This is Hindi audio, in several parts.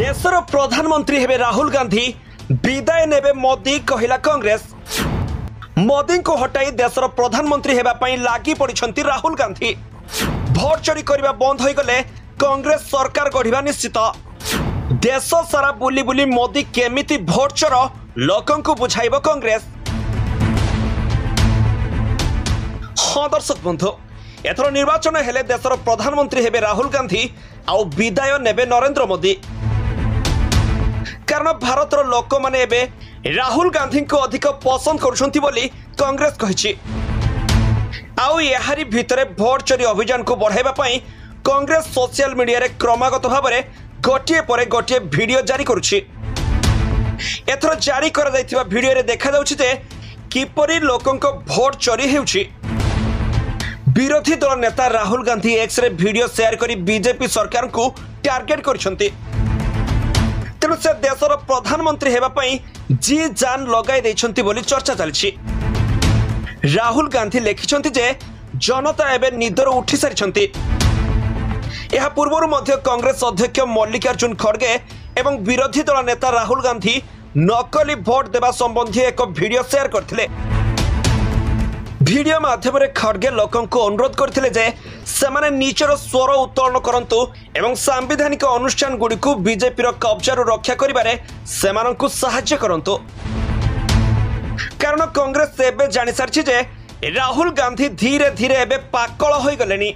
देशर प्रधानमंत्री हेबे राहुल गांधी विदाय नेबे मोदी कहिला कांग्रेस। मोदी को हटाई देशर प्रधानमंत्री हेबा पई लागी पड़िछंती राहुल गांधी। भोट चोरी करबा बंद होई गले कांग्रेस सरकार गढ़िबा निश्चित। देश सारा बुली बुली मोदी केमिति भोट चोर लोकन को बुझाइबो कांग्रेस। हाँ दर्शक बंधु, एथर निर्वाचन हेले देशर प्रधानमंत्री हेबे राहुल गांधी आउ विदाय नेबे नरेंद्र मोदी। कारण भारतर लोक माने एबे राहुल गांधी को अधिक पसंद करुछंती बोली कांग्रेस कहिछि। आउ याहारी भितरे भोट चोरी अभियान को बढ़ाइबा पई कांग्रेस सोशल मीडिया रे क्रमागत भाबरे गोटिए परे गोटिए वीडियो जारी करुछि। एथर जारी करा जायतिबा वीडियो रे देखा जाउछि जे किपरि लोकंक भोट चोरी हेउछि। विरोधी दल नेता Rahul Gandhi X ray video share करी बीजेपी सरकार को टार्गेट करछंती। तेणु से देशर प्रधानमंत्री हेबा पई जी जान लगाई दैछंती बोली चर्चा चलछि। राहुल गांधी लेखिछंती जे जनता एबे निदर उठी सारिछंती। यह पूर्वरु मध्य कांग्रेस अध्यक्ष मल्लिकार्जुन खड़गे एवं विरोधी दल नेता राहुल गांधी नकली भोट देवा संबंधी एक वीडियो शेयर करथिले। वीडियो माध्यम रे खड़गे लोकन को अनुरोध करथिले जे सेमाने निचर स्वर उत्तोलन करंतु एवं सांविधानिक अनुष्ठान गुडी को बीजेपी रो कब्जारु रक्षा करिबारे सेमानंकु सहाय्य करंतु। कारण कांग्रेस एबे जानि सारछि जे राहुल गांधी धीरे धीरे एबे पाकळ होई गलेनी।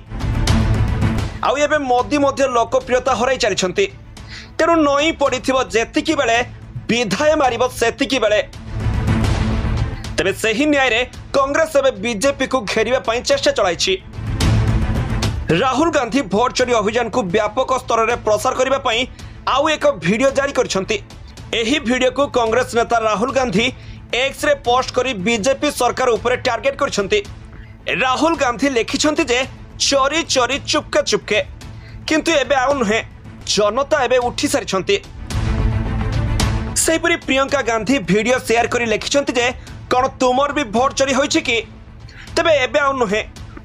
आउ एबे मोदी मध्य लोकप्रियता हराई चलिछंती। तेणु नई पड़िथिबो जेतिकी बेले विधाय मारिबो सेतिकी बेले। तेबे सही न्याय रे कांग्रेस एबे बीजेपी को घेरिबा पई चेष्टा चलाइछि। राहुल गांधी भोट चोरी अभियान को व्यापक स्तर रे प्रसार करिबा पई आउ एक वीडियो जारी करछंती। एही वीडियो को कांग्रेस नेता Rahul Gandhi X ray post करी बीजेपी सरकार ऊपर टार्गेट करछंती। राहुल गांधी लेखिछंती जे चोरी चोरी चुपके चुपके, किंतु एबे आउ नुहे, जनता एबे उठी सारिछंती। सेहिपरि प्रियंका गांधी वीडियो शेयर करी लेखिछंती जे कौन तुमर भी भोट चोरी होइछि कि? तेबे एबे आउ नुहे,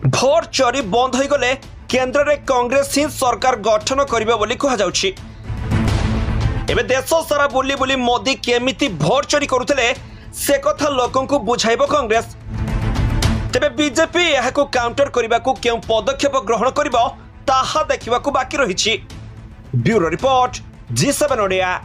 भोट चोरी बंद होई गले केंद्र रे कांग्रेस ही सरकार गठन करिबे बोली कहा जाउछि। एबे देश सारा बुली बुली मोदी केमिति भोट चोरी करुथले से कथा लोकन को बुझाइबो कांग्रेस। तेबे बीजेपी यहाको काउंटर करिबा को केउ पदक्षेप ग्रहण करिबो ताहा देखिबा को बाकी रहिछि। Bureau report G7 Odia.